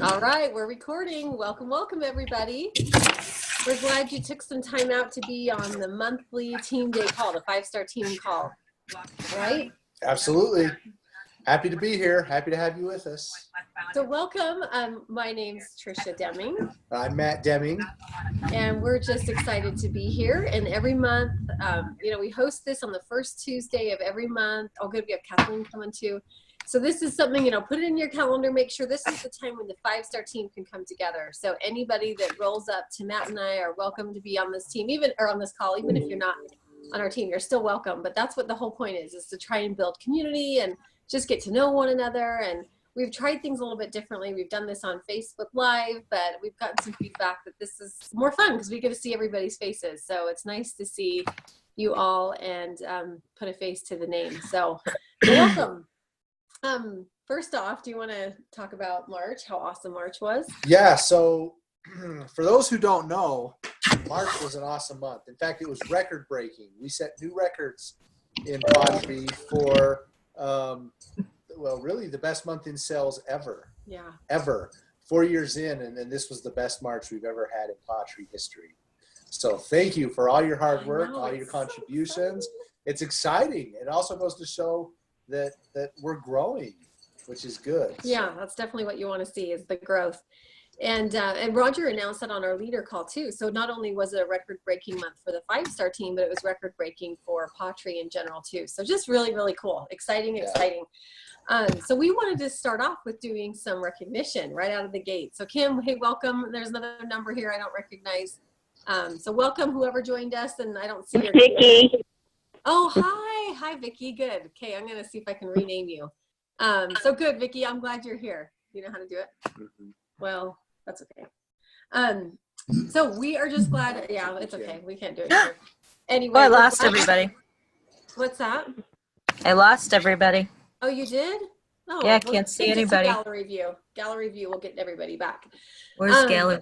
All right, we're recording. Welcome, welcome, everybody. We're glad you took some time out to be on the monthly team day call, the 5-star team call, right? Absolutely. Happy to be here. Happy to have you with us. So welcome. My name's Trisha Deming. I'm Matt Deming. And we're just excited to be here. And every month, we host this on the first Tuesday of every month. Oh, good. We have Kathleen coming too. So this is something, put it in your calendar. Make sure this is the time when the 5-star team can come together. So anybody that rolls up to Matt and I are welcome to be on this team, or on this call, even if you're not on our team, you're still welcome. But that's what the whole point is to try and build community and just get to know one another. And we've tried things a little bit differently. We've done this on Facebook Live, but we've gotten some feedback that this is more fun because we get to see everybody's faces. So it's nice to see you all and put a face to the name. So welcome. First off, do you want to talk about March, how awesome March was? Yeah, so for those who don't know, March was an awesome month. In fact, it was record breaking. We set new records in pottery for, really the best month in sales ever. Yeah. Ever. 4 years in, and then this was the best March we've ever had in pottery history. So thank you for all your hard work, all your contributions. So it's exciting. It also goes to show that we're growing, which is good. Yeah, that's definitely what you want to see is the growth. And Roger announced that on our leader call too. So not only was it a record-breaking month for the 5-star team, but it was record-breaking for pottery in general too. So just really, really cool. Exciting. So we wanted to start off with doing some recognition right out of the gate. So Kim, hey, welcome. There's another number here I don't recognize. So welcome whoever joined us, and I don't see your Vicky. Oh, hi. Hi, Vicky. Good. Okay, I'm going to see if I can rename you. So good, Vicky. I'm glad you're here. You know how to do it? Mm-hmm. Well, that's okay. So we are just glad. Yeah, it's okay. We can't do it here. Anyway. Oh, I lost everybody. What's that? I lost everybody. Oh, you did? Oh, yeah, I can't see anybody. Gallery view. Gallery view will get everybody back. Where's gallery?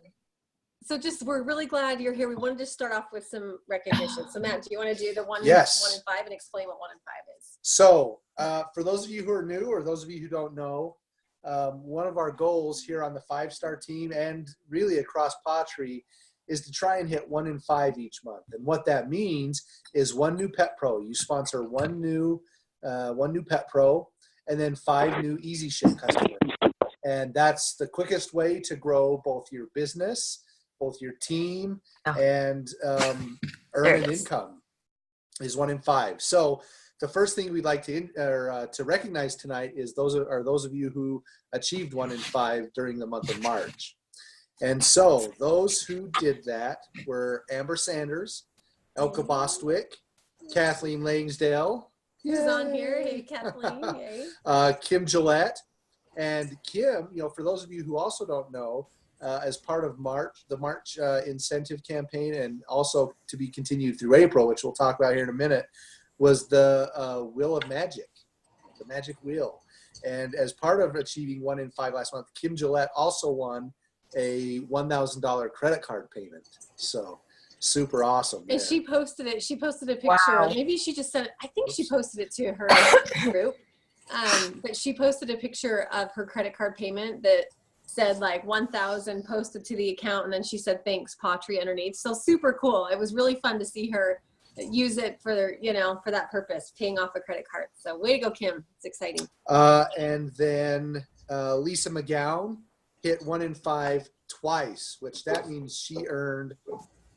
So we're really glad you're here. We wanted to start off with some recognition. So Matt, do you want to do the 1 Yes. 1 and 5 and explain what 1 and 5 is? So for those of you who are new or those of you who don't know, one of our goals here on the 5-star team and really across pottery is to try and hit 1 in 5 each month. And what that means is 1 new pet pro. You sponsor one new pet pro and then 5 new easy ship customers. And that's the quickest way to grow both your business, both your team, and earn an income is 1 in 5. So the first thing we'd like to recognize tonight is those of you who achieved 1 in 5 during the month of March. And so those who did that were Amber Sanders, Elka Bostwick, Kathleen Langsdale. Who's on here? Hey, Kathleen. Hey. Kim Gillette. And Kim, for those of you who also don't know, as part of the March incentive campaign, and also to be continued through April, which we'll talk about here in a minute, was the Wheel of Magic, the Magic Wheel. And as part of achieving 1 in 5 last month, Kim Gillette also won a $1,000 credit card payment. So super awesome. And she posted it. She posted a picture. Wow. Maybe she just sent it. I think she posted it to her group. But she posted a picture of her credit card payment that said like 1,000 posted to the account, and then she said thanks pottery underneath. So super cool. It was really fun to see her use it for that purpose, paying off a credit card. So way to go, Kim. It's exciting. And then Lisa McGowan hit 1 in 5 twice, which that means she earned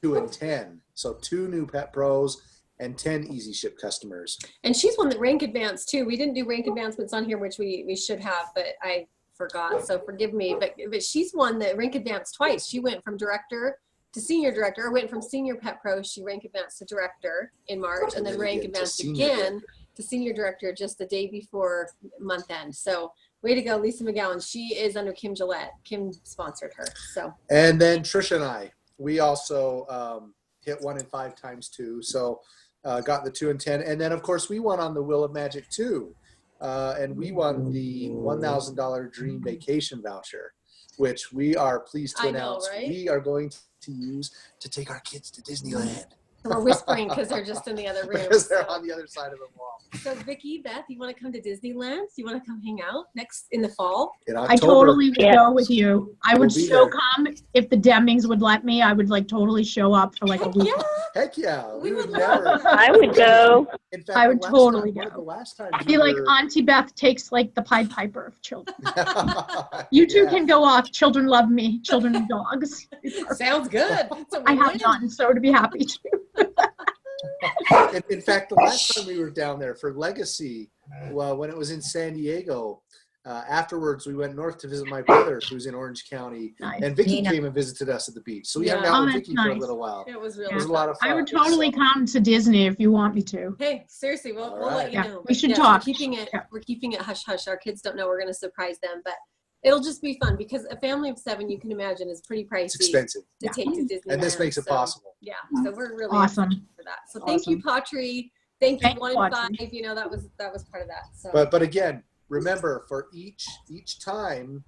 2 in 10. So 2 new pet pros and 10 easy ship customers. And she's won the rank advance too. We didn't do rank advancements on here, which we should have, but I forgot, so forgive me. But she's won the rank advance twice. She went from director to senior director, or went from senior pet pro. She rank advanced to director in March, and then rank advanced again to senior director just the day before month end. So way to go, Lisa McGowan. She is under Kim Gillette. Kim sponsored her. So. And then Trisha and I, we also hit 1 in 5 times 2. So got the 2 in 10. And then of course we won on the Wheel of Magic too. And we won the $1,000 Dream Vacation voucher, which we are pleased to announce we are going to use to take our kids to Disneyland. So we're whispering because they're just in the other room. Because they're on the other side of the wall. So Vicki, Beth, you want to come to Disneyland? You want to come hang out next in the fall? In October, I totally would go with you. I would We'll be so there. come if the Demings would let me. I would like totally show up for like a Heck week. yeah. Heck yeah. We would never. love that. I would go. In fact, I would the last totally time- go. The last time I'd be like Auntie Beth takes like the Pied Piper of children. You two Yeah. can go off. Children love me. Children and dogs. Sounds good. So I have none, so to be happy to. In fact, the last time we were down there for Legacy, well, when it was in San Diego, afterwards we went north to visit my brother who's in Orange County, Nice. and Vicky Nina. came and visited us at the beach. So we Yeah. hung out Oh, with that's Vicky for a nice. little while. It was It really was a fun. lot of fun. I would totally So- come to Disney if you want me to. Hey, seriously, we'll All let right. you Yeah, know. we should Yes, talk. We're keeping it hush hush. Our kids don't know. We're going to surprise them, but it'll just be fun because a family of 7, you can imagine, is pretty pricey It's expensive, to take to Disneyland. and this makes it so, possible. Yeah, so we're really Awesome. excited for that. So thank you, Patri. Thank you, Thank you, 1 and Patri. 5. You know that was part of that. So But again, remember, for each time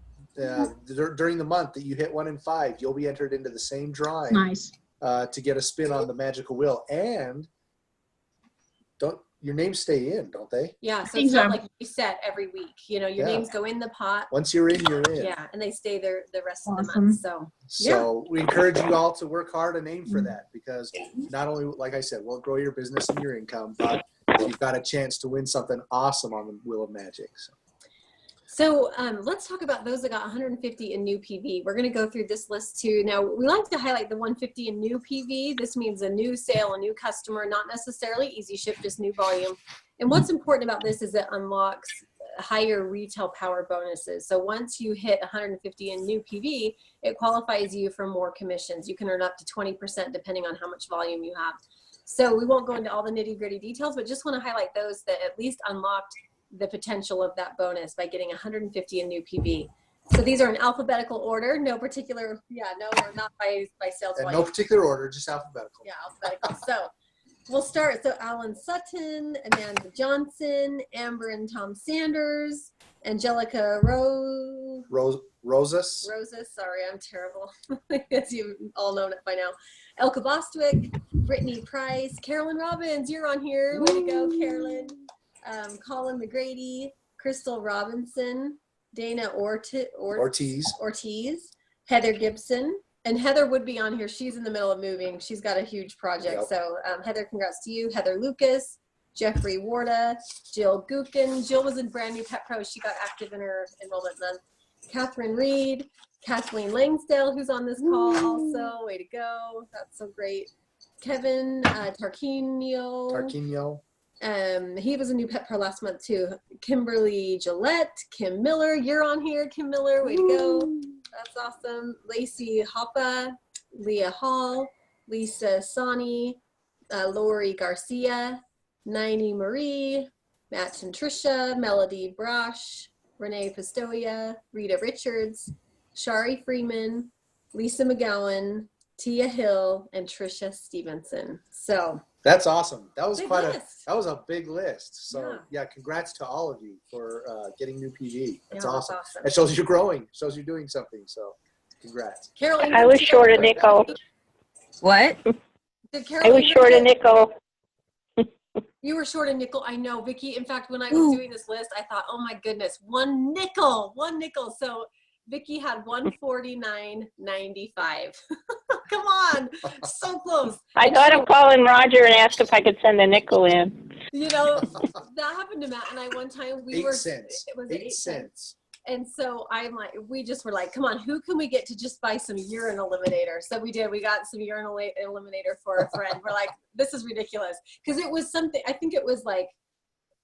during the month that you hit 1 in 5, you'll be entered into the same drawing Nice. to get a spin on the magical wheel. And don't your names stay in, don't they? yeah, so think it's not so. like you set every week. You know, your Yeah. names go in the pot. Once you're in, you're in. Yeah, and they stay there the rest of the Awesome. month. So So we encourage you all to work hard and aim for that, because not only, like I said, will it grow your business and your income, but you've got a chance to win something awesome on the Wheel of Magic. So let's talk about those that got 150 in new PV. We're going to go through this list too. Now, we like to highlight the 150 in new PV. This means a new sale, a new customer, not necessarily easy ship, just new volume. And what's important about this is it unlocks higher retail power bonuses. So once you hit 150 in new PV, it qualifies you for more commissions. You can earn up to 20% depending on how much volume you have. So we won't go into all the nitty gritty details, but just want to highlight those that at least unlocked the potential of that bonus by getting 150 in new PV. So these are in alphabetical order, no particular, no, not by sales And volume. no particular order, just alphabetical. Yeah, alphabetical. So we'll start. So Alan Sutton, Amanda Johnson, Amber and Tom Sanders, Angelica Rosas. Roses, sorry, I'm terrible. As you've all known it by now. Elka Bostwick, Brittany Price, Carolyn Robbins, you're on here. Way to go, Carolyn. Colin McGrady, Crystal Robinson, Dana Ortiz, Heather Gibson, and Heather would be on here. She's in the middle of moving. She's got a huge project. Yep. So Heather, congrats to you. Heather Lucas, Jeffrey Warda, Jill Gookin. Jill was in Brand New Pet Pro. She got active in her enrollment month. Catherine Reed, Kathleen Langsdale, who's on this call also. Way to go. That's so great. Kevin Tarquinio. He was a new Pet Pro last month too. Kimberly Gillette, Kim Miller, you're on here, Kim Miller, way to go. That's awesome. Lacey Hoppa, Leah Hall, Lisa Sani, Lori Garcia, Niney Marie, Matt and Trisha, Melody Brosh, Renee Pistoia, Rita Richards, Shari Freeman, Lisa McGowan, Tia Hill, and Trisha Stevenson. So That's awesome. That was big quite list. that was a big list. So yeah, congrats to all of you for getting new PV. That's awesome. It shows you're growing. Shows you're doing something. So congrats. Carol, I was short a nickel. What? I was short a nickel. You were short a nickel. I know, Vicki. In fact, when I was doing this list, I thought, oh my goodness, one nickel. So Vicki had 149.95. Come on, so close. I thought of calling Roger and asked if I could send a nickel in. You know, that happened to Matt and I one time. We 8 were cents. It was 8 cents. And so we just were like, come on, who can we get to just buy some urine eliminator? So we did. We got some urine eliminator for a friend. We're like, this is ridiculous. Because it was something, I think it was like,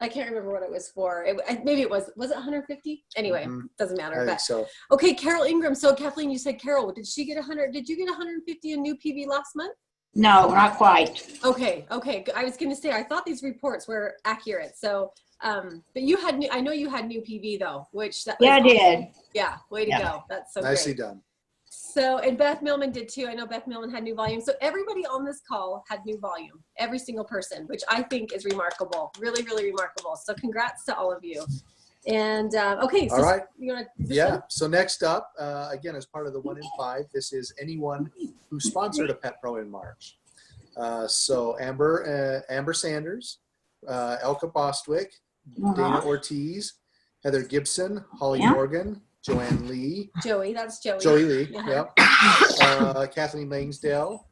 I can't remember what it was for. Maybe it was it 150? Anyway, doesn't matter. I think But so. okay, Carol Ingram. So Kathleen, you said Carol, did you get 150 in new PV last month? No, not quite. Okay. I was going to say, I thought these reports were accurate. So, but you had I know you had new PV though, which that Yeah, I was awesome. did. Yeah, way to go. That's so Nicely great. done. So, and Beth Millman did too. I know Beth Millman had new volume. So everybody on this call had new volume, every single person, which I think is remarkable, really, really remarkable. So congrats to all of you. And okay, so All right. you want to Yeah. So next up, again, as part of the 1 in 5, this is anyone who sponsored a Pet Pro in March. So Amber Sanders, Elka Bostwick, Dana Ortiz, Heather Gibson, Holly Morgan, Joanne Lee. Joey, that's Joey. Joey Lee, Uh-huh. yep. Kathleen Langsdale,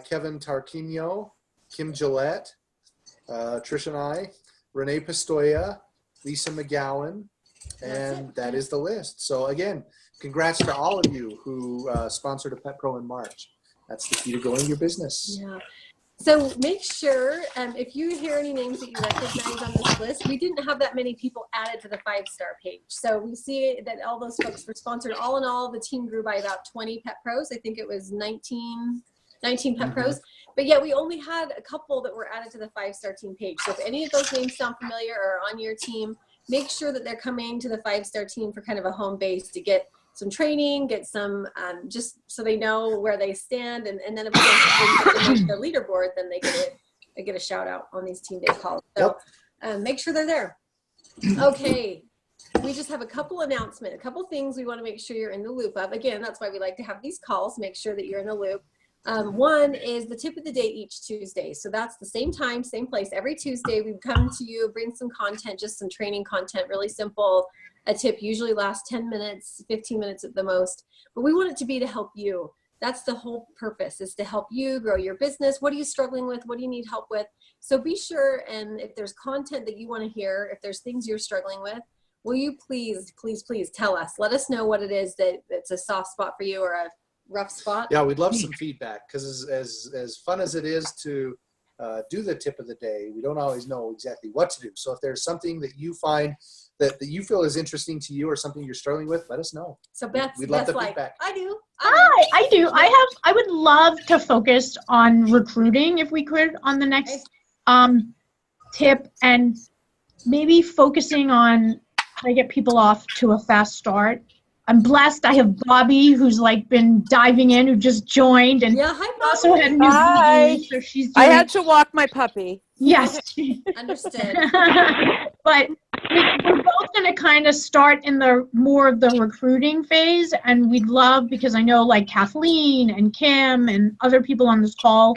Kevin Tarquino, Kim Gillette, Trish and I, Renee Pistoia, Lisa McGowan, and that is the list. So again, congrats to all of you who sponsored a Pet Pro in March. That's the key to growing your business. Yeah. So make sure, if you hear any names that you recognize on this list, we didn't have that many people added to the 5-star page. So we see that all those folks were sponsored. All in all, the team grew by about 20 Pet Pros. I think it was 19 Pet Pros. But yet we only had a couple that were added to the 5-star team page. So if any of those names sound familiar or are on your team, make sure that they're coming to the 5-star team for kind of a home base to get some training, get some, just so they know where they stand. And then if they make the leaderboard, then they get a shout out on these team day calls. So make sure they're there. Okay. We just have a couple announcements, a couple things we want to make sure you're in the loop of. Again, that's why we like to have these calls, make sure that you're in the loop. One is the tip of the day each Tuesday. So that's the same time, same place. Every Tuesday we come to you, bring some content, just some training content, really simple. A tip usually lasts 10 minutes, 15 minutes at the most. But we want it to be to help you. That's the whole purpose, is to help you grow your business. What are you struggling with? What do you need help with? So be sure, and if there's content that you want to hear, if there's things you're struggling with, will you please, please, please tell us. Let us know what it is that's a soft spot for you or a rough spot. Yeah, we'd love some feedback, because as fun as it is to do the tip of the day, we don't always know exactly what to do. So if there's something that you find that you feel is interesting to you or something you're struggling with, let us know. So we'd love the like, feedback. I do. I would love to focus on recruiting if we could on the next tip, and maybe focusing on how to get people off to a fast start. I'm blessed. I have Bobby, who's like been diving in, who just joined, and hi, also had a new baby, so she's doing. I had to walk my puppy. Yes. Understood. But we're both going to kind of start in the more of the recruiting phase, and we'd love, because I know like Kathleen and Kim and other people on this call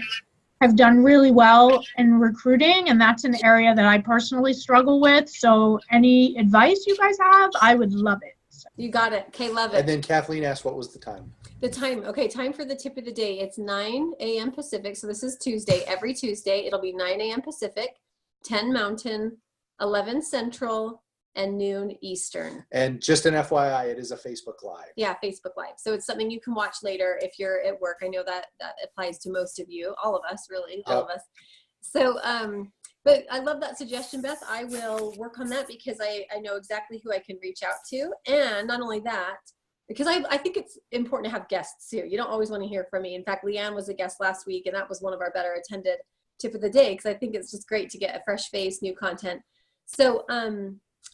have done really well in recruiting, and that's an area that I personally struggle with. So any advice you guys have, I would love it. You got it. Okay, love it. And then Kathleen asked, what was the time? The time. Okay, time for the tip of the day. It's 9 a.m. Pacific. So this is Tuesday. Every Tuesday, it'll be 9 a.m. Pacific, 10 Mountain, 11 Central, and noon Eastern. And just an FYI, it is a Facebook Live. Yeah, Facebook Live. So it's something you can watch later if you're at work. I know that applies to most of you, all of us, really, all of us. So, but I love that suggestion, Beth. I will work on that, because I know exactly who I can reach out to. And not only that, because I think it's important to have guests too. You don't always want to hear from me. In fact, Leanne was a guest last week, and that was one of our better attended tip of the day, because I think it's just great to get a fresh face, new content. So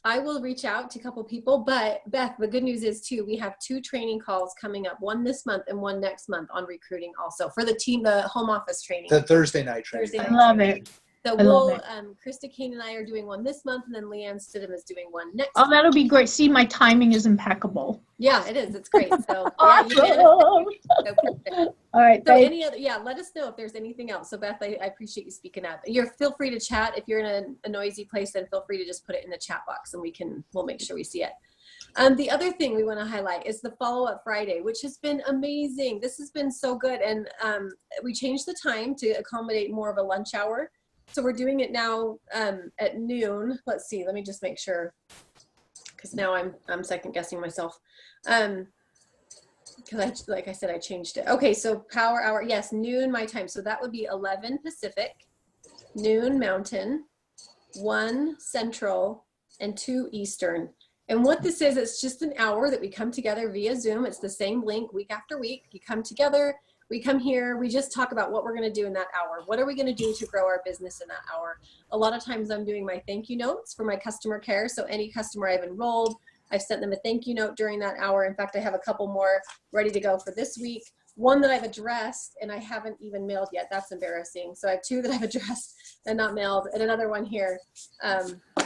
I will reach out to a couple people. But Beth, the good news is too, we have 2 training calls coming up, one this month and one next month on recruiting also, for the team, the home office training. The Thursday night training. I love it. So we'll, Krista Kane and I are doing one this month, and then Leanne Stidham is doing one next month. That'll be great. See, my timing is impeccable. Yeah, it is. It's great. So, Awesome. so perfect. All right. So any other, let us know if there's anything else. So Beth, I appreciate you speaking up. Feel free to chat. If you're in a noisy place, then feel free to just put it in the chat box, and we'll make sure we see it. The other thing we want to highlight is the follow-up Friday, which has been amazing. This has been so good. And we changed the time to accommodate more of a lunch hour. So we're doing it now at noon. Let's see. Let me just make sure, because now I'm second guessing myself. Because like I said, I changed it. Okay, so power hour. Yes, noon my time. So that would be 11 Pacific, noon Mountain, 1 Central, and 2 Eastern. And what this is, it's just an hour that we come together via Zoom. It's the same link week after week. You come together. We come here, we just talk about what we're going to do in that hour. What are we going to do to grow our business in that hour? A lot of times I'm doing my thank you notes for my customer care. So any customer I've enrolled, I've sent them a thank you note during that hour. In fact, I have a couple more ready to go for this week. One that I've addressed and I haven't even mailed yet. That's embarrassing. So I have 2 that I've addressed and not mailed, and another one here.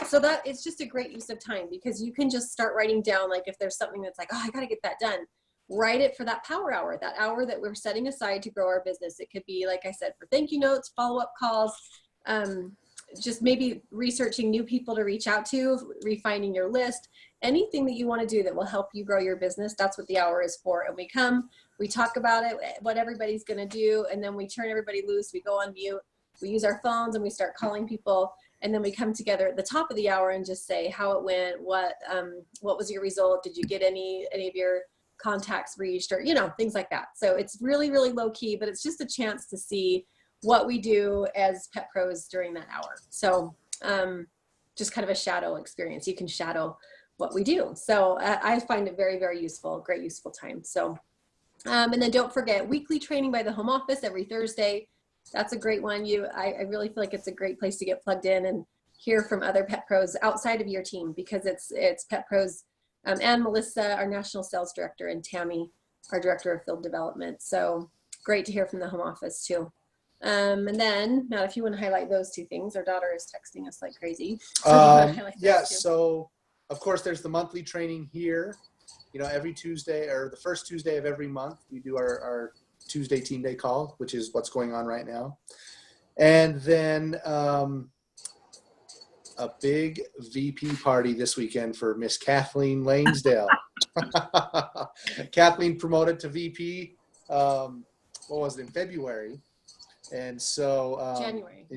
So that it's just a great use of time, because you can just start writing down, like if there's something that's like, oh, I got to get that done. write it for that power hour, that hour that we're setting aside to grow our business. It could be, like I said, for thank you notes, follow-up calls, just maybe researching new people to reach out to, refining your list, anything that you want to do that will help you grow your business. That's what the hour is for. And we come, we talk about it, what everybody's going to do, and then we turn everybody loose. We go on mute, we use our phones, and we start calling people. And then we come together at the top of the hour and just say how it went, what was your result? Did you get any of your contacts reached, or, you know, things like that. So it's really, really low key, but it's just a chance to see what we do as pet pros during that hour. So just kind of a shadow experience. You can shadow what we do. So I find it very, very useful, great useful time. So, and then don't forget weekly training by the home office every Thursday. That's a great one. I really feel like it's a great place to get plugged in and hear from other pet pros outside of your team, because it's pet pros and Melissa, our national sales director, and Tammy, our director of field development. So great to hear from the home office too. And then Matt, if you want to highlight those two things, our daughter is texting us like crazy. So yeah. So of course there's the monthly training here, you know, every Tuesday, or the first Tuesday of every month, we do our Tuesday team day call, which is what's going on right now. And then a big VP party this weekend for Miss Kathleen Lanesdale. Kathleen promoted to VP, what was it, in February? And so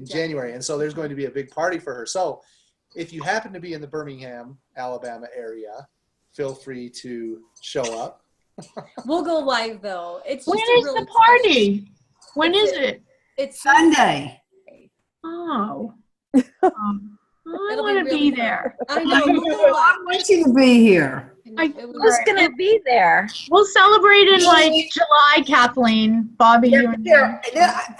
January. And so there's going to be a big party for her. So if you happen to be in the Birmingham, Alabama area, feel free to show up. We'll go live though. It's When just is really the party? When is it? it? It's Sunday. Oh. I want to be there. I know. We'll go I live. want you to be here. Who's gonna be there? We'll celebrate in like July, Kathleen, Bobby, you and me.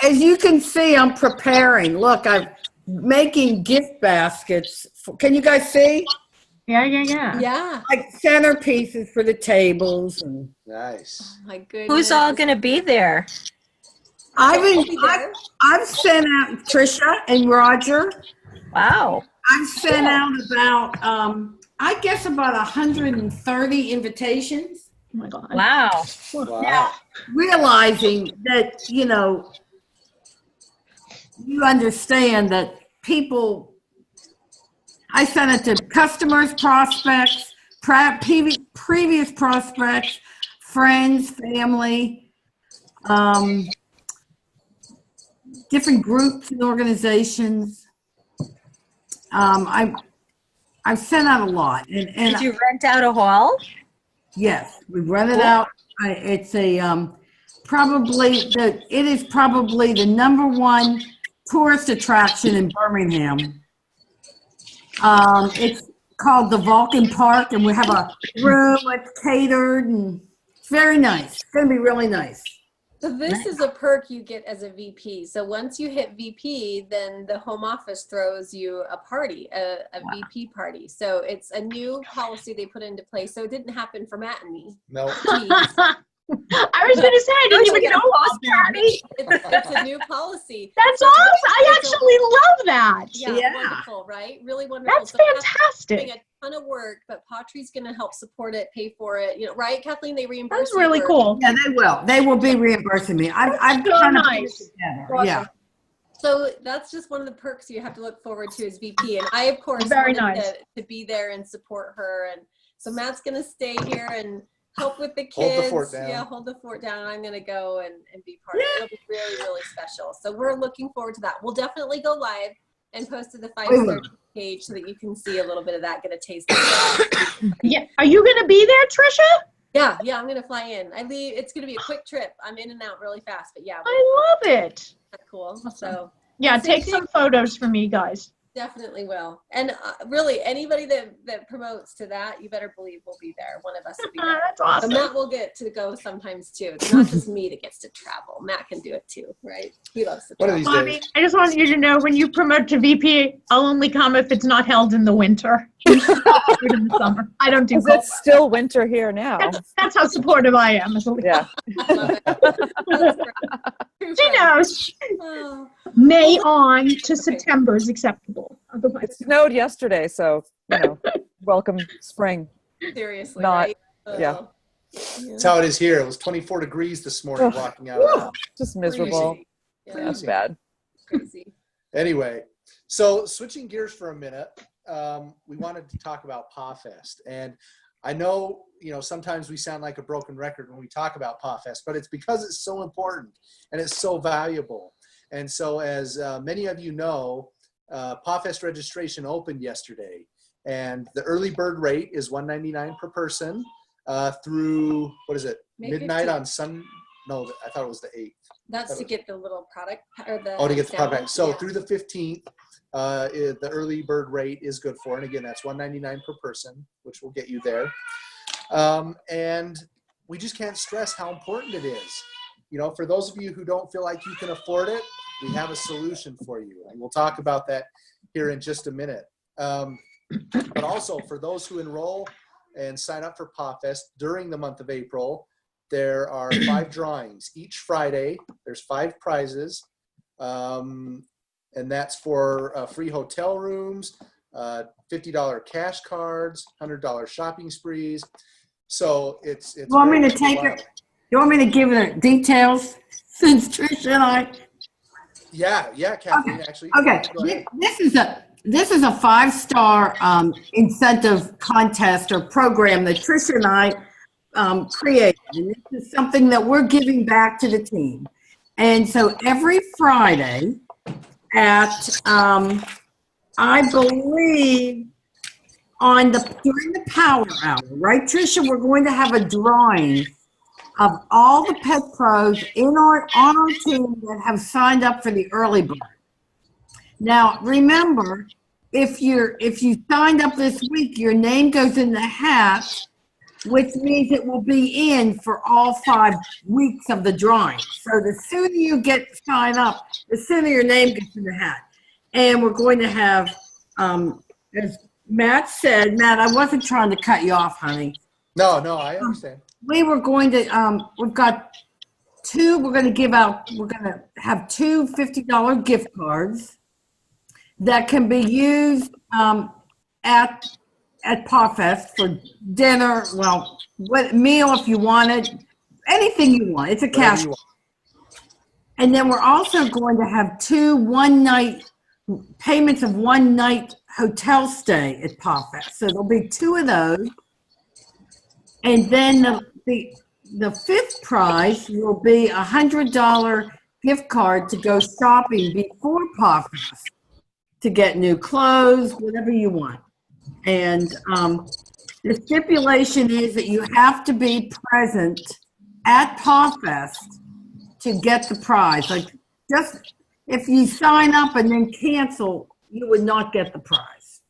As you can see, I'm preparing. Look, I'm making gift baskets. Can you guys see? Yeah. Yeah. Like centerpieces for the tables. And Nice. Oh my goodness. Who's all gonna be there? I've there. sent out Trisha and Roger. Wow. I've sent out about I guess about 130 invitations. Oh my God. Wow. Wow. Realizing that, you know, you understand that people, I sent it to customers, prospects, previous prospects, friends, family, different groups and organizations. I've sent out a lot. And Did you rent out a hall? yes, we run it out. It's a it is probably the #1 tourist attraction in Birmingham. It's called the Vulcan Park, and we have a room. It's catered, and it's very nice. It's going to be really nice. So this is a perk you get as a VP. So once you hit VP, then the home office throws you a party, a VP party. So it's a new policy they put into place. So it didn't happen for Matt and me. No. Jeez. I was going to say, I didn't even know about that. It's a new policy. That's awesome. I actually love that. Yeah, wonderful, right? Really wonderful. That's So fantastic. doing a ton of work, but Patri's going to help support it, pay for it. You know, right, Kathleen? They reimburse. That's really you cool. Yeah, they will. They will be reimbursing me. I've so kind of nice. put it together. Yeah. So that's just one of the perks you have to look forward to as VP. And I, of course, Very wanted nice. to be there and support her. And so Matt's going to stay here and help with the kids. Hold the fort down. Yeah, hold the fort down. I'm going to go and be part of it. It'll be really, really special. So we're looking forward to that. We'll definitely go live and post to the 5-star page so that you can see a little bit of that, get a taste of that. Yeah. Are you going to be there, Trisha? Yeah, I'm going to fly in. I leave. It's going to be a quick trip. I'm in and out really fast, but yeah. I love it. Cool. So Yeah, take some photos for me, guys. definitely will. And really, anybody that promotes to that, you better believe will be there. One of us will be there. That's awesome. So Matt will get to go sometimes too. It's not just me that gets to travel. Matt can do it too, right? He loves to One of travel. these Bobby, days. I just want you to know when you promote to VP, I'll only come if it's not held in the winter. In the summer. I don't do Because cold. it's still winter here now. That's how supportive I am. Yeah. Love it. That's great. She knows. Oh, May on to September is acceptable. Otherwise, It snowed yesterday, so, welcome spring. seriously, Not- right? yeah. Oh. That's how it is here. It was 24 degrees this morning walking out. Just miserable. Crazy. Yeah, Yeah, that's bad. crazy. Anyway, so switching gears for a minute, we wanted to talk about pawFest. And I know, sometimes we sound like a broken record when we talk about pawFest, but it's because it's so important and it's so valuable. And so as many of you know, pawFest registration opened yesterday. And the early bird rate is $199 per person through, what is it, May midnight 15th. on Sun? No, I thought it was the 8th. That's to get the little product or the. Oh, to get the sample. product. So Yeah. through the 15th, the early bird rate is good for. And again, that's $199 per person, which will get you there. And we just can't stress how important it is. For those of you who don't feel like you can afford it, we have a solution for you. And we'll talk about that here in just a minute. But also for those who enroll and sign up for pawFest during the month of April, there are 5 drawings. Each Friday, there's 5 prizes. And that's for free hotel rooms, $50 cash cards, $100 shopping sprees. So it's You want me very to take worthwhile. it? You want me to give the details since Tricia and I? Yeah, Kathleen, actually. Okay, Go ahead. this is a 5-star incentive contest or program that Tricia and I created. And this is something that we're giving back to the team. And so every Friday at, I believe, during the power hour, right, Tricia, we're going to have a drawing of all the pet pros on our team that have signed up for the early bird. Now, remember, if you signed up this week, your name goes in the hat, which means it will be in for all 5 weeks of the drawing. So the sooner you sign up, the sooner your name gets in the hat. And we're going to have, as Matt said, Matt, I wasn't trying to cut you off, honey. No, I understand. We were going to, we've got 2, we're going to have 2 $50 gift cards that can be used at pawFest for dinner, what meal if you wanted, anything you want. It's a Whatever cash. you want. And then we're also going to have 2 one-night payments of 1-night hotel stay at pawFest. So there'll be 2 of those. And then the 5th prize will be a $100 gift card to go shopping before pawFest to get new clothes, whatever you want. And the stipulation is that you have to be present at pawFest to get the prize. Like, just if you sign up and then cancel, you would not get the prize.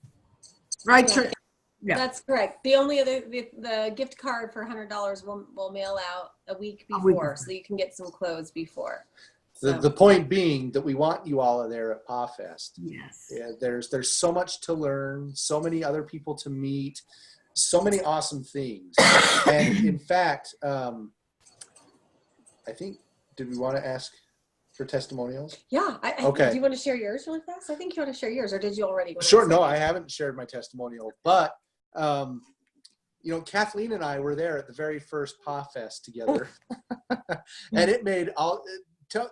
Right, Yeah. Trish? Yeah. That's correct. The only other, the gift card for $100 will mail out a week before, so you can get some clothes before. The point being that we want you all there at pawFest. Yes. Yeah, there's so much to learn, so many other people to meet, so many awesome things. And in fact, I think, did we want to ask for testimonials? Yeah. Okay. Do you want to share yours really fast? I think you want to share yours, or did you already? Sure. No, I haven't shared my testimonial, but Kathleen and I were there at the very first pawFest together, and it made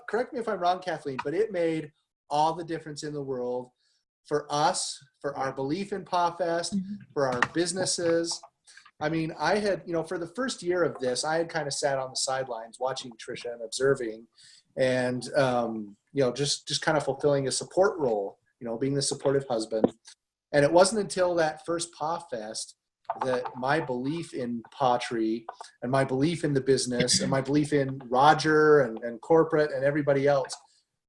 correct me if I'm wrong, Kathleen, but it made all the difference in the world for us, for our belief in pawFest, for our businesses. I mean, I had, for the first year of this, I had kind of sat on the sidelines watching Tricia and observing, and just kind of fulfilling a support role, being the supportive husband. And it wasn't until that first pawFest that my belief in Pawtree and my belief in the business and my belief in Roger and corporate and everybody else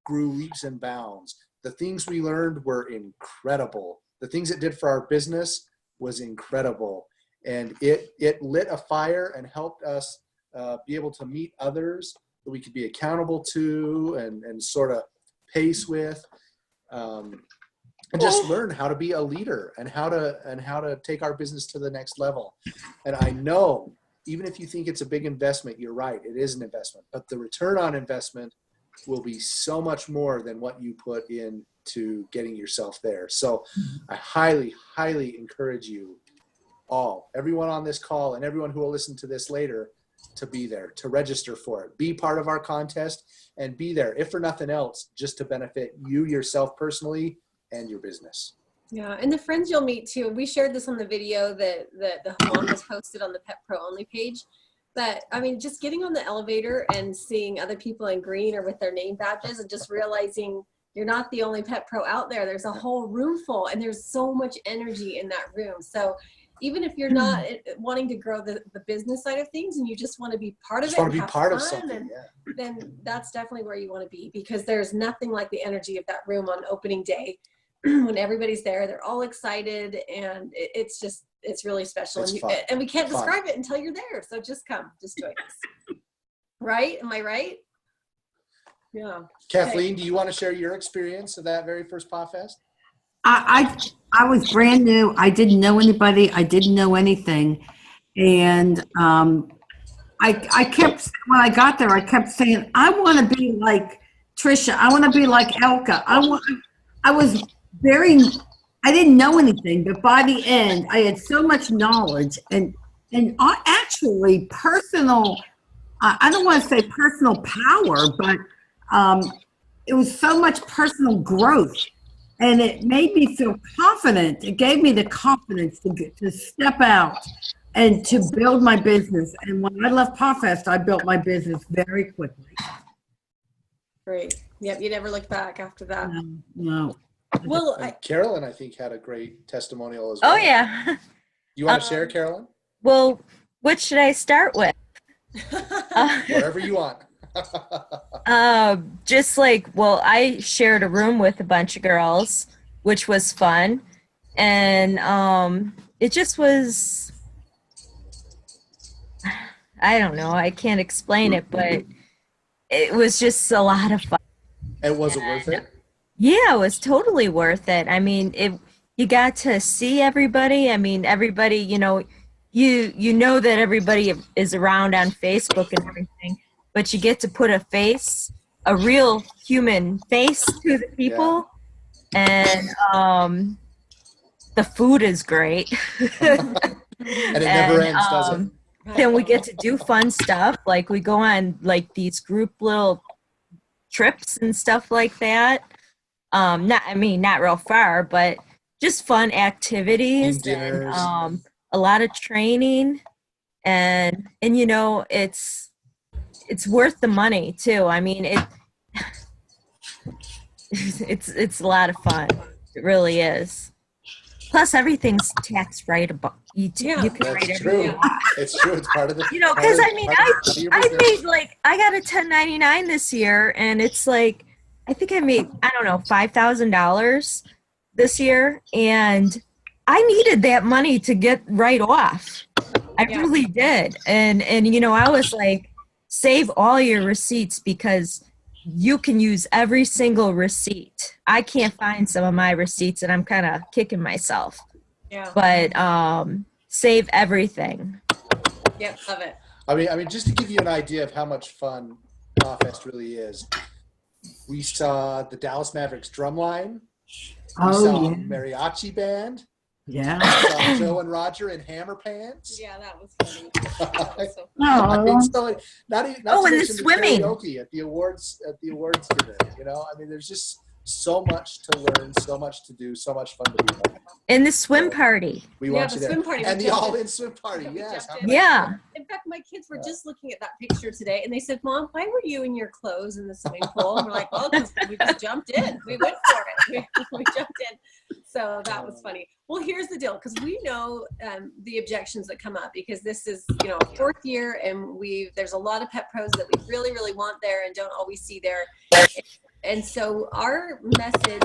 grew leaps and bounds. The things we learned were incredible. The things it did for our business was incredible. And it lit a fire and helped us be able to meet others that we could be accountable to and sort of pace with. And just learn how to be a leader and how to take our business to the next level. And I know, even if you think it's a big investment, you're right, it is an investment. But the return on investment will be so much more than what you put into getting yourself there. So I highly, highly encourage you everyone on this call and everyone who will listen to this later, to be there, to register for it, be part of our contest, and be there, if for nothing else, just to benefit you yourself personally and your business. Yeah, and the friends you'll meet too. We shared this on the video that the Juan was posted on the Pet Pro Only page. But I mean, just getting on the elevator and seeing other people in green or with their name badges and just realizing you're not the only pet pro out there. There's a whole room full, and there's so much energy in that room. So even if you're not wanting to grow the business side of things and you just want to be part of it, want to be part of something, then that's definitely where you want to be, because there's nothing like the energy of that room on opening day when everybody's there. They're all excited, and it's really special. And we can't describe it until you're there. So just come, just join us. Right? Am I right? Yeah. Kathleen, do you want to share your experience of that very first pawFest? I was brand new. I didn't know anybody. I didn't know anything. And I kept, when I got there, I kept saying, I want to be like Trisha. I want to be like Elka. I didn't know anything, but by the end, I had so much knowledge and actually personal, I don't want to say personal power, but it was so much personal growth, and it made me feel confident. It gave me the confidence to step out and to build my business. And when I left pawFest, I built my business very quickly. Great. Yep. You never looked back after that. No. Well, Carolyn, I think, had a great testimonial as well. Oh, yeah. You want to share, Carolyn? Well, what should I start with? Wherever you want. I shared a room with a bunch of girls, which was fun. And it just was, I don't know, I can't explain it, but it was just a lot of fun. And was it worth it? Yeah, it was totally worth it. I mean, you got to see everybody. I mean, everybody, you know that everybody is around on Facebook and everything, but you get to put a real human face to the people. Yeah. And the food is great. And it never ends, does it? Then we get to do fun stuff. Like we go on like these group little trips and stuff like that. Not real far, but just fun activities and a lot of training, and you know, it's worth the money too. I mean, it's a lot of fun. It really is. Plus, everything's tax writable. You can write everything. It's true. It's part of the. You know, because I mean, I made I got a 1099 this year, and it's like, I think I made, I don't know, $5,000 this year, and I needed that money to get right off. I really did. And you know, I was like, save all your receipts because you can use every single receipt. I can't find some of my receipts, and I'm kind of kicking myself. Yeah. But save everything. Yep, love it. I mean, just to give you an idea of how much fun pawFest really is, we saw the Dallas Mavericks drumline. We saw mariachi band. Yeah. We saw Joe and Roger in hammer pants. Yeah, that was funny. That was so funny. Not and the swimming karaoke at the awards dinner. You know, I mean, there's just so much to learn, so much to do, so much fun to be part of. And the swim party. We want you there. Swim party. And the all-in swim party, yes. Yeah. In fact, my kids were just looking at that picture today, and they said, Mom, why were you in your clothes in the swimming pool? And we're like, well, we just jumped in. We went for it. We jumped in. So that was funny. Well, here's the deal, because we know the objections that come up, because this is, you know, fourth year, and there's a lot of pet pros that we really, really want there and don't always see there. And so our message,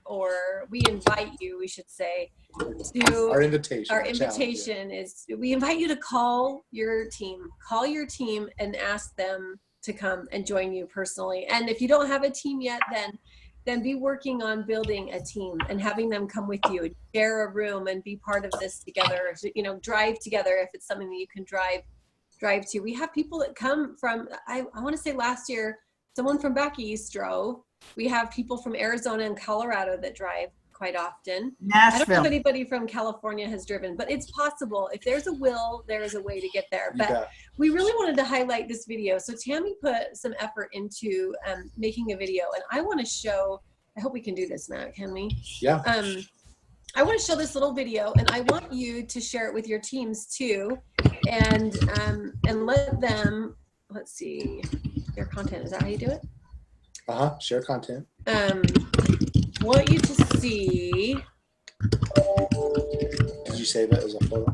or we invite you, we should say, to our invitation. Our invitation is, we invite you to call your team and ask them to come and join you personally. And if you don't have a team yet, then be working on building a team and having them come with you, share a room and be part of this together. You know, drive together if it's something that you can drive to. We have people that come from, I want to say last year, someone from back east drove. We have people from Arizona and Colorado that drive. quite often. I don't know Nashville. if anybody from California has driven, but it's possible. If there's a will, there is a way to get there. But we really wanted to highlight this video. So Tammy put some effort into making a video, and I want to show, I hope we can do this, Matt, can we? Yeah. I want to show this little video, and I want you to share it with your teams too, and let them, let's see, share content. Is that how you do it? Share content. Want you to see. Did you save it as a photo?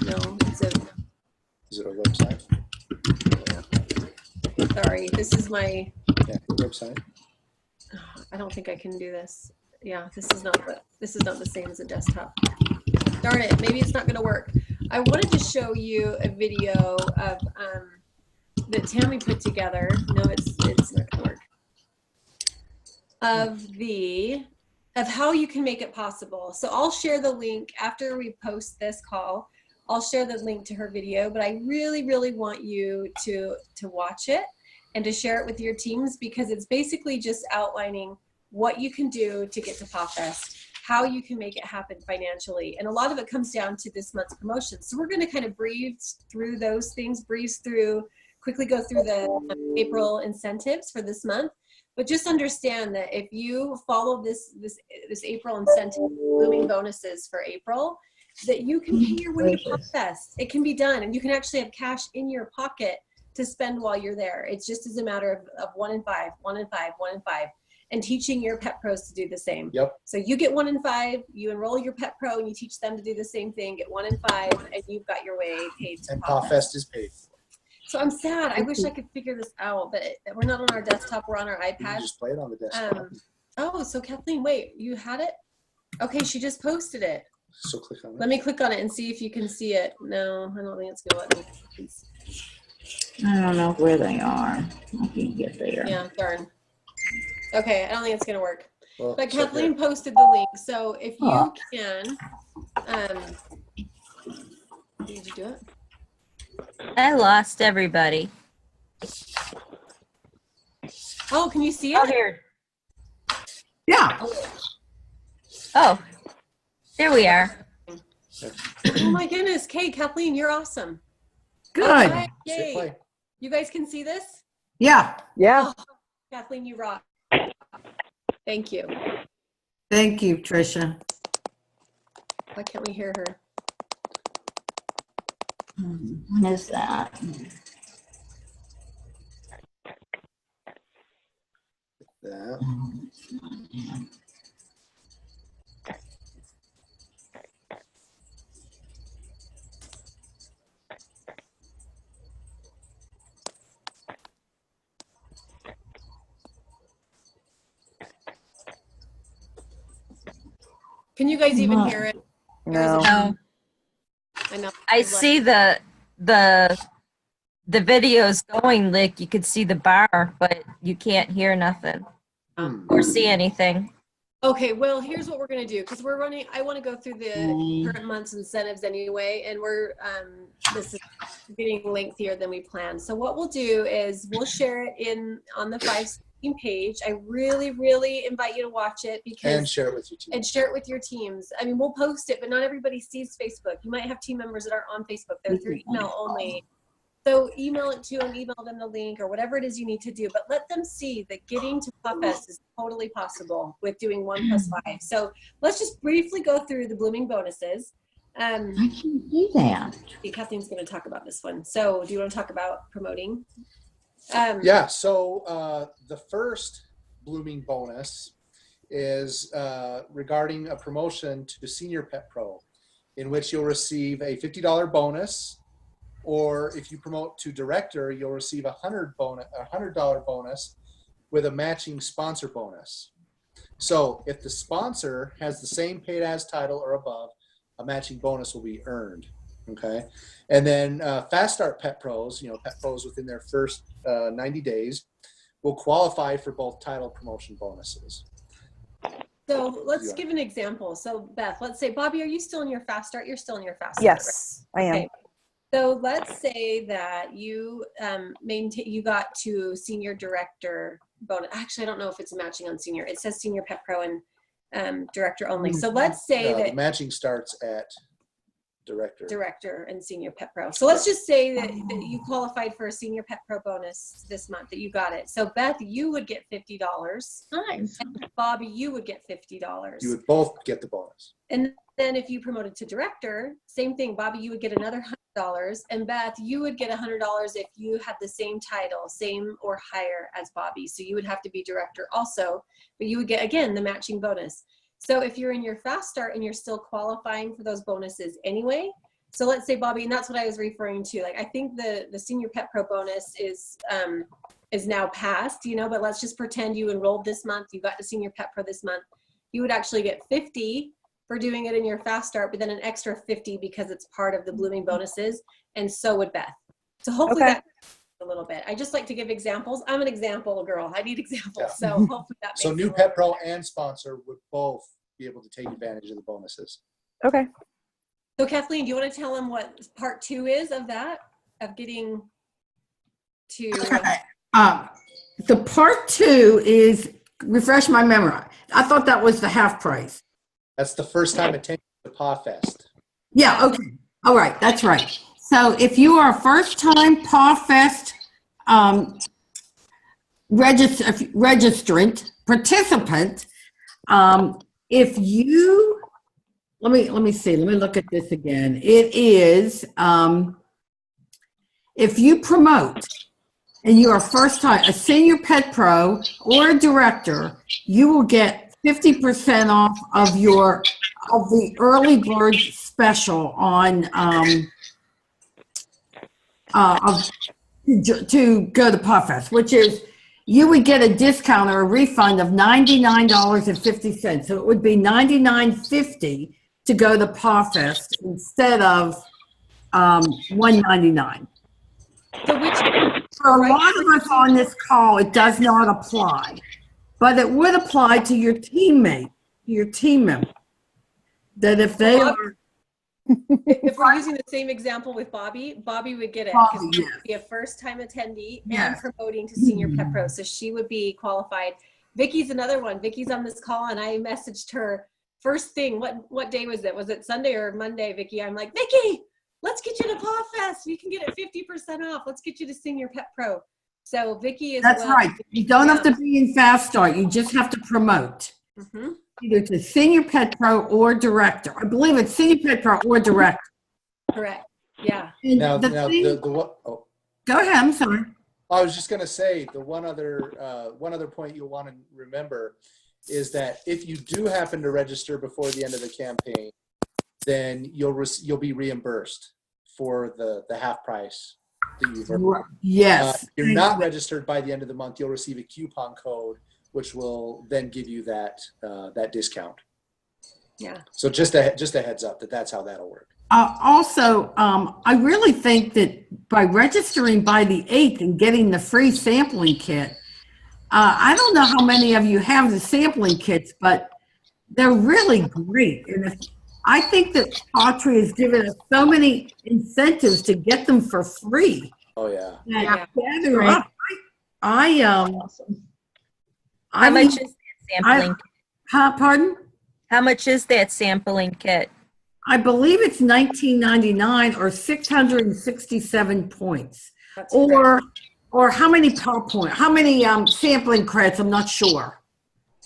No, it's a. Is it a website? Yeah. Sorry, this is my. Yeah, website. I don't think I can do this. Yeah, this is not the same as a desktop. Darn it, maybe it's not going to work. I wanted to show you a video of that Tammy put together. No, it's not going to work. Of how you can make it possible. So I'll share the link after we post this call. I'll share the link to her video, but I really, really want you to watch it and to share it with your teams, because it's basically just outlining what you can do to get to pawFest, how you can make it happen financially. And a lot of it comes down to this month's promotion. So we're going to kind of breeze through those things, quickly go through the April incentives for this month. But just understand that if you follow this April incentive, blooming bonuses for April, that you can pay your way to pawFest. It can be done, and you can actually have cash in your pocket to spend while you're there. It's just as a matter of 1 in 5, 1 in 5, 1 in 5, and teaching your pet pros to do the same. Yep. So you get 1 in 5, you enroll your pet pro, and you teach them to do the same thing. Get 1 in 5, and you've got your way paid to And pawFest. pawFest is paid. So I'm sad. I wish I could figure this out, but we're not on our desktop. We're on our You iPad. can just play it on the desktop. Oh, so Kathleen, wait, you had it? Okay, she just posted it. So click on it. Let me click on it and see if you can see it. No, I don't think it's going to let me. I don't know where they are. I can get there. Yeah, darn. Okay, I don't think it's going to work. Well, But it's okay. Kathleen posted the link. So if you can, did you do it? I lost everybody. Oh, can you see it? Oh, here. Yeah. Oh, there we are. Oh my goodness, Kate, Kathleen, you're awesome. Good. Okay, Hit yay. play. You guys can see this? Yeah. Yeah. Oh, Kathleen, you rock. Thank you. Thank you, Tricia. Why can't we hear her? What is that? That. Can you guys even hear it? No. No, I know. I see the video's going, like you could see the bar, but you can't hear nothing or see anything. Okay, well, here's what we're going to do, because we're running, I want to go through the current month's incentives anyway, and we're, this is getting lengthier than we planned. So what we'll do is we'll share it on the 516 page. I really, really invite you to watch it, because And share it with your team. and share it with your teams. I mean, we'll post it, but not everybody sees Facebook. You might have team members that aren't on Facebook. They're through email only. So email it to them, email them the link, or whatever it is you need to do. But let them see that getting to pawFest is totally possible with doing 1 + 5. So let's just briefly go through the blooming bonuses. I can't do that. Kathleen's going to talk about this one. So do you want to talk about promoting? Yeah, so the first blooming bonus is regarding a promotion to Senior Pet Pro, in which you'll receive a $50 bonus, or if you promote to Director, you'll receive a $100 bonus with a matching sponsor bonus. So if the sponsor has the same paid as title or above, a matching bonus will be earned. Okay, and then Fast Start Pet Pros, Pet Pros within their first 90 days, will qualify for both title promotion bonuses. So let's give an example. So Beth, let's say, Bobby, are you still in your Fast Start? You're still in your Fast Start, Yes, I am. Okay. So let's say that you you got to Senior Director bonus. Actually, I don't know if it's matching on Senior. It says Senior Pet Pro and director only. So let's say the that matching starts at director and senior pet pro. So let's just say that you qualified for a senior pet pro bonus this month, that you got it. So Beth, you would get $50. Nice. And Bobby, you would get $50. You would both get the bonus. And then if you promoted to director, same thing. Bobby, you would get another $100, and Beth, you would get $100 if you had the same title, same or higher as Bobby. So you would have to be director also, but you would get, again, the matching bonus. So if you're in your fast start and you're still qualifying for those bonuses anyway, so let's say, Bobby, and that's what I was referring to. Like, I think the senior pet pro bonus is now passed, you know, but let's just pretend you enrolled this month, you got the senior pet pro this month. You would actually get 50 for doing it in your fast start, but then an extra 50 because it's part of the blooming bonuses, and so would Beth. So hopefully that a little bit. I just like to give examples. I'm an example girl. I need examples. Yeah. So hopefully that makes So new pet pro and sponsor would both be able to take advantage of the bonuses. Okay. So Kathleen, do you want to tell them what part 2 is of that, of getting to? The part 2 is, refresh my memory. I thought that was the half price. That's the first time attending the pawFest. Yeah, okay. All right, that's right. So if you are a first-time pawFest registrant, participant, if you, let me see, let me look at this again. It is, if you promote and you are first-time, a senior pet pro or a director, you will get 50% off of the early bird special on to go to pawFest, which is you would get a discount or a refund of $99.50. So it would be $99.50 to go to pawFest instead of $199. So which, for a lot of us on this call, it does not apply, but it would apply to your teammate, your team member. That if they are, if we're using the same example with Bobby would get it because she would be a first-time attendee and promoting to senior pet pro, so she would be qualified. Vicky's another one. Vicky's on this call, and I messaged her first thing. What day was it? Was it Sunday or Monday, Vicky? I'm like, Vicky, let's get you to pawFest. You can get it 50% off. Let's get you to senior pet pro. So Vicky is. That's right. You don't have to be in fast start. You just have to promote. Mm-hmm. Either to senior pet pro or director. I believe it's senior pet pro or director. Correct. Yeah. Now, the what? Oh, go ahead. I'm sorry. I was just going to say the one other point you'll want to remember is that if you do happen to register before the end of the campaign, then you'll be reimbursed for the half price that you've earned. Yes. If you're not registered by the end of the month, you'll receive a coupon code, which will then give you that discount. Yeah. So just a heads up that's how that'll work. Also, I really think that by registering by the 8th and getting the free sampling kit, I don't know how many of you have the sampling kits, but they're really great. And I think that Autry has given us so many incentives to get them for free. Oh yeah. Gather up. Awesome. How much is that sampling kit? Pardon? How much is that sampling kit? I believe it's $19.99 or 667 points. That's Or how many PowerPoint? How many sampling credits? I'm not sure.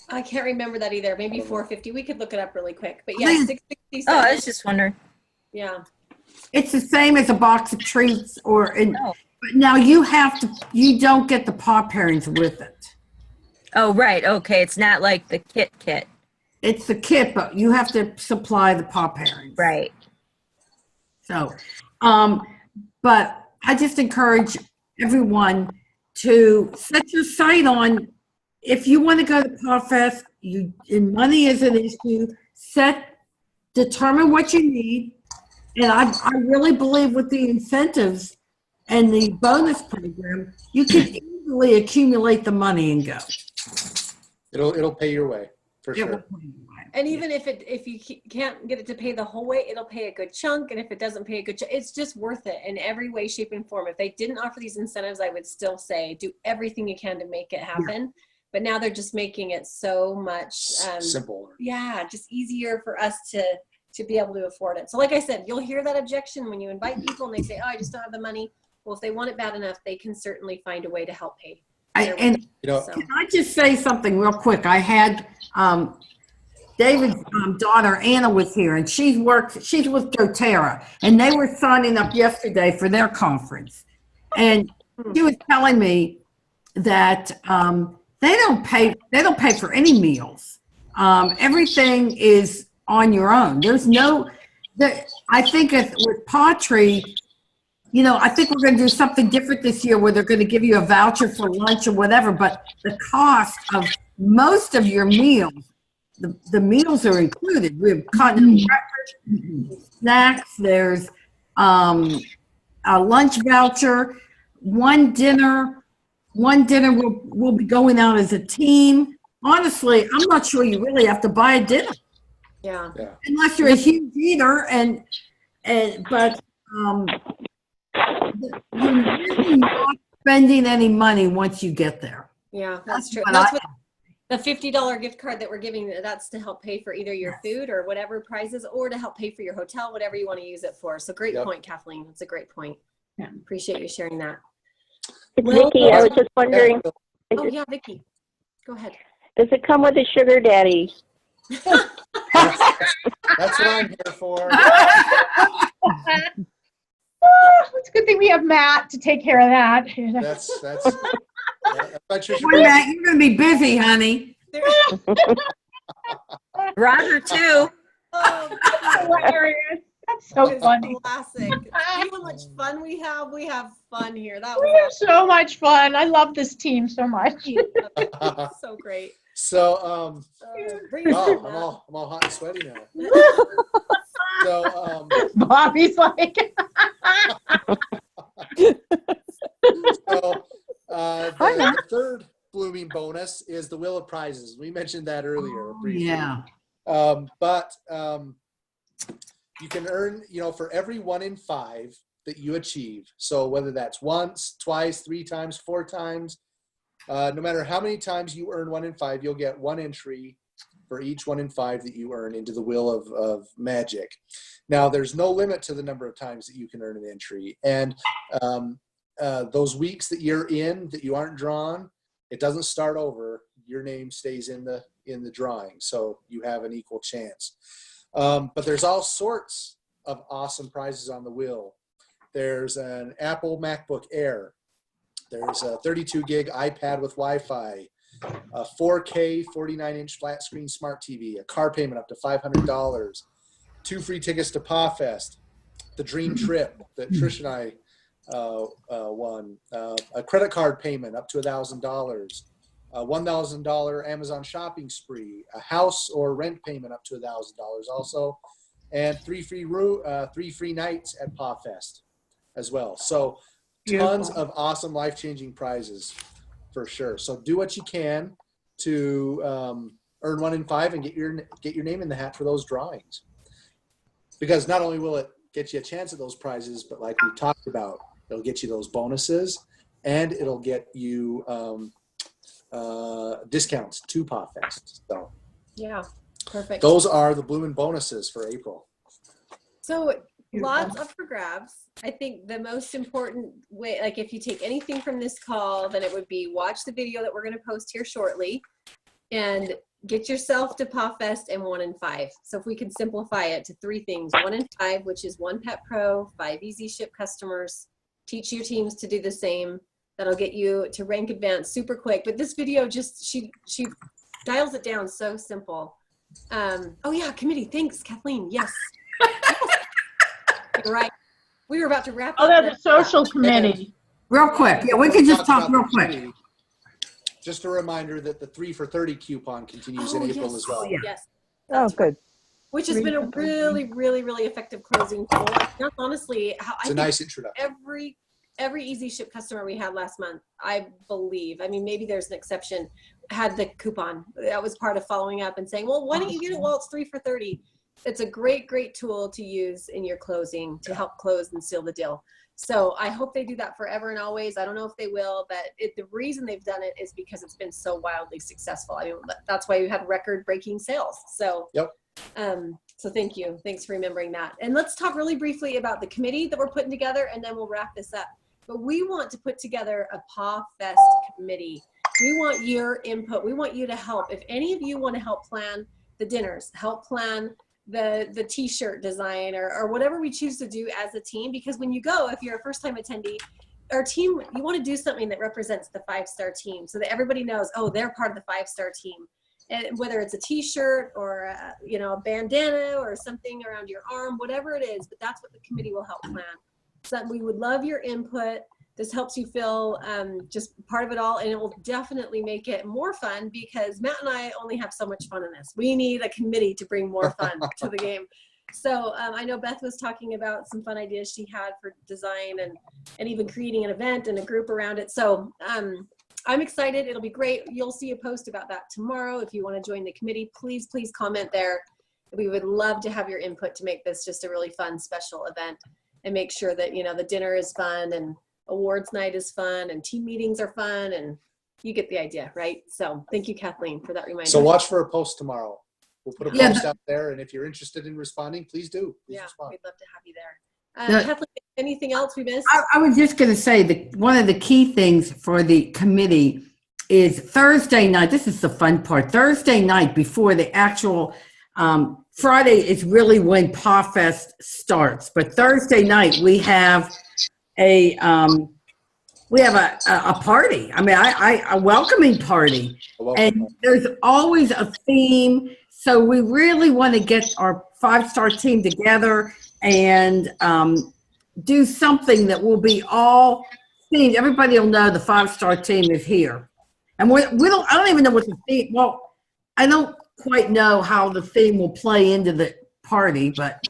I can't remember that either. Maybe 450. We could look it up really quick. But yeah, Please. 667. Oh, I was just wondering. Yeah. It's the same as a box of treats but now you don't get the paw pairings with it. Oh, right. Okay. It's not like the kit. It's the kit, but you have to supply the paw pairings. Right. So, but I just encourage everyone to set your sight on, if you want to go to pawFest, and money is an issue, determine what you need. And I really believe with the incentives and the bonus program, you can easily accumulate the money and go. It'll pay your way for sure. And even if you can't get it to pay the whole way, it'll pay a good chunk. And if it doesn't pay a good chunk, it's just worth it in every way, shape, and form. If they didn't offer these incentives, I would still say do everything you can to make it happen. but now they're just making it so much simple. Yeah, just easier for us to be able to afford it. So like I said, you'll hear that objection when you invite people and they say, oh, I just don't have the money. Well, if they want it bad enough, they can certainly find a way to help pay. Can I just say something real quick? I had David's daughter Anna was here, and she's with doTERRA, and they were signing up yesterday for their conference, and she was telling me that they don't pay for any meals. Everything is on your own. There's no. I think with Pawtree, I think we're going to do something different this year where they're going to give you a voucher for lunch or whatever, but the cost of most of your meals, the meals are included. We have continental breakfast, snacks, there's a lunch voucher, one dinner will be going out as a team. Honestly, I'm not sure you really have to buy a dinner. Yeah. Unless you're a huge eater but you're really not spending any money once you get there. Yeah, that's true. That's what the $50 gift card that we're giving, that's to help pay for either your food or whatever prizes, or to help pay for your hotel, whatever you want to use it for. So great point, Kathleen. That's a great point. Yeah, appreciate you sharing that. Vicki, I was just wondering. Oh yeah, Vicki, go ahead. Does it come with a sugar daddy? That's what I'm here for. It's a good thing we have Matt to take care of that. That's Boy, Matt, you're going to be busy, honey. Roger, too. Oh, hilarious. That's so funny. Classic. See how much fun we have? We have fun here. That was awesome. So much fun. I love this team so much. So great. So, wow, I'm all hot and sweaty now. So, Bobby's like. The third blooming bonus is the Wheel of Prizes. We mentioned that earlier briefly. Yeah. But you can earn, for every 1 in 5 that you achieve. So whether that's once, twice, 3 times, 4 times, no matter how many times you earn 1 in 5, you'll get 1 entry for each 1 in 5 that you earn into the Wheel of Magic. Now, there's no limit to the number of times that you can earn an entry. And those weeks that you're in that you aren't drawn, it doesn't start over. Your name stays in the drawing, so you have an equal chance. But there's all sorts of awesome prizes on the wheel. There's an Apple MacBook Air. There's a 32 gig iPad with Wi-Fi, a 4K 49-inch flat screen smart TV, a car payment up to $500, 2 free tickets to pawFest, the dream trip that Trish and I won, a credit card payment up to $1,000, a $1,000 Amazon shopping spree, a house or rent payment up to $1,000 also, and 3 free nights at pawFest as well. So tons of awesome life-changing prizes for sure. So do what you can to earn 1 in 5 and get your name in the hat for those drawings. Because not only will it get you a chance at those prizes, but like we talked about, it'll get you those bonuses and it'll get you discounts to pawFest. So yeah, perfect. Those are the bloomin' bonuses for April. So lots up for grabs. I think the most important way, like if you take anything from this call, then it would be watch the video that we're going to post here shortly and get yourself to pawFest and 1 in 5. So if we can simplify it to 3 things: 1 in 5, which is 1 Pet Pro, 5 Easy Ship customers. Teach your teams to do the same. That'll get you to rank advance super quick. But this video just, she dials it down so simple. Oh yeah, committee. Thanks, Kathleen. Yes. You're right. We were about to wrap up. Oh, the social committee. Real quick. Yeah, we can just talk real quick. Just a reminder that the 3 for 30 coupon continues in April as well. Yes. Oh, good. Which has been a really, really, really effective closing tool. That's honestly how it's a nice introduction. Every Easy Ship customer we had last month, I believe, I mean, maybe there's an exception, had the coupon. That was part of following up and saying, well, why don't you get it? Well, it's 3 for 30. It's a great, great tool to use in your closing to help close and seal the deal. So I hope they do that forever and always. I don't know if they will, but the reason they've done it is because it's been so wildly successful. I mean, that's why we had record-breaking sales. So, Yep. So thank you. Thanks for remembering that. And let's talk really briefly about the committee that we're putting together, and then we'll wrap this up. But we want to put together a pawFest committee. We want your input. We want you to help. If any of you want to help plan the dinners, help plan the t-shirt design or whatever we choose to do as a team, because when you go, if you're a first-time attendee, our team, you want to do something that represents the 5-star team so that everybody knows, oh, they're part of the 5-star team. And whether it's a t-shirt or a bandana or something around your arm, whatever it is, but that's what the committee will help plan. So we would love your input. This helps you feel just part of it all, and it will definitely make it more fun because Matt and I only have so much fun in this. We need a committee to bring more fun to the game. So I know Beth was talking about some fun ideas she had for design and even creating an event and a group around it. So I'm excited. It'll be great. You'll see a post about that tomorrow. If you want to join the committee, please comment there. We would love to have your input to make this just a really fun, special event and make sure that, the dinner is fun and awards night is fun and team meetings are fun, and you get the idea, right? So thank you, Kathleen, for that reminder. So watch for a post tomorrow. We'll put a post out there, and if you're interested in responding, please do. Please respond. We'd love to have you there. Kathleen, anything else we missed? I was just going to say that one of the key things for the committee is Thursday night. This is the fun part. Thursday night before the actual Friday is really when pawFest starts. But Thursday night we have a party. I mean, a welcoming party, and there's always a theme. So we really want to get our 5-star team together and do something that will be all themed. Everybody will know the 5-star team is here, and I don't even know what the theme. Well, I don't quite know how the theme will play into the party, but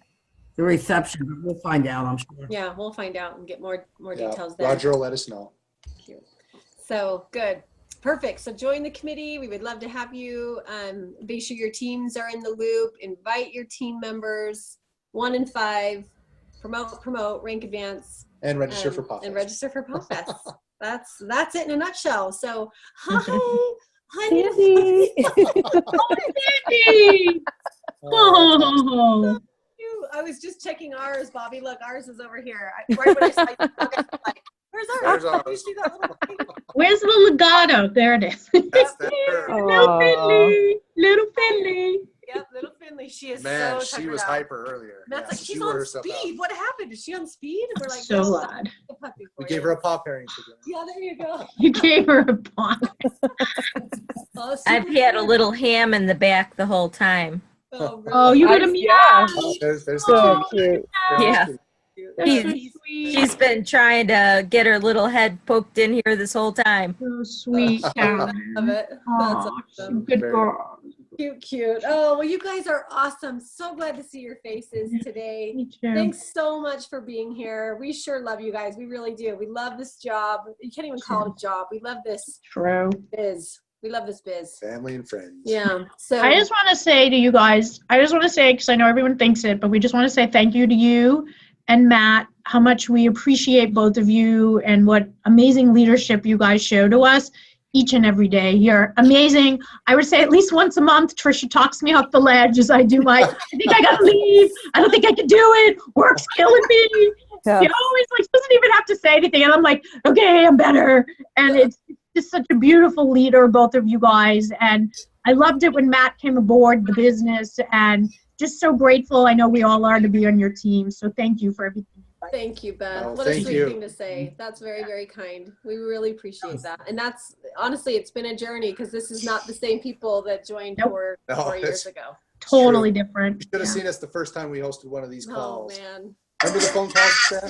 the reception, we'll find out, I'm sure. Yeah, we'll find out and get more details there. Roger will let us know. Cute. So good. Perfect. So join the committee. We would love to have you. Be sure your teams are in the loop. Invite your team members. 1 and 5. Promote, rank advance. And register for pawFest. And register for pawFest. That's it in a nutshell. So hi, Sandy. Sandy! Oh. I was just checking ours, Bobby. Look, ours is over here. Right when I saw you, I was like, where's ours? You see that little thing? Where's the legato? There it is. That's that Little Finley. Little Finley. Yep, little Finley. She is Man, so she was out. hyper earlier. Matt's like, she she's wore on herself speed. out. What happened? Is she on speed? And we're like, So no, glad. the puppy for We you. gave her a paw pairing for dinner. Yeah, there you go. You gave her a box. I've had a little ham in the back the whole time. Oh, really? Oh, you got a meow. There's So the cute. Yeah. That's so He's- sweet. She's been trying to get her little head poked in here this whole time. So sweet, Karen. Love it. That's Aw, awesome. good Very girl. Cute. Oh, well, you guys are awesome. So glad to see your faces today. Me too. Thanks so much for being here. We sure love you guys. We really do. We love this job. You can't even call it a job. We love this True. biz. We love this biz. family and friends. Yeah. So I just want to say to you guys, because I know everyone thinks it, but we just want to say thank you to you and Matt, how much we appreciate both of you and what amazing leadership you guys show to us each and every day. You're amazing. I would say at least once a month, Trisha talks me off the ledge as I do I think I gotta leave. I don't think I can do it. Work's killing me. Yeah. She always doesn't even have to say anything. And I'm like, okay, I'm better. And it's just such a beautiful leader, both of you guys. And I loved it when Matt came aboard the business, and just so grateful. I know we all are to be on your team. So thank you for everything. thank you, Beth. Oh, What a thank sweet you. thing to say. That's very, very kind. We really appreciate that. And that's, honestly, it's been a journey because this is not the same people that joined Nope. 4 No, years ago. Totally different. You should have seen us the first time we hosted one of these Oh, calls. man. Remember the phone calls, Steph?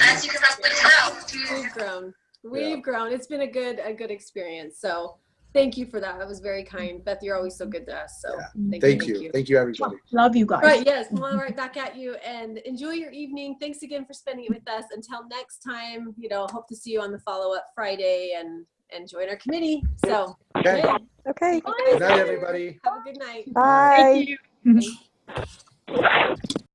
As you can probably tell. We've grown. We've grown. It's been a good experience. So thank you for that. That was very kind. Beth, you're always so good to us. So Yeah. Thank you. Thank you, everybody. Love you guys. All right, yes, well, right back at you, and enjoy your evening. Thanks again for spending it with us. Until next time, hope to see you on the follow-up Friday and join our committee. So, Okay. good. Okay. Good night, everybody. Have a good night. Bye. Thank you.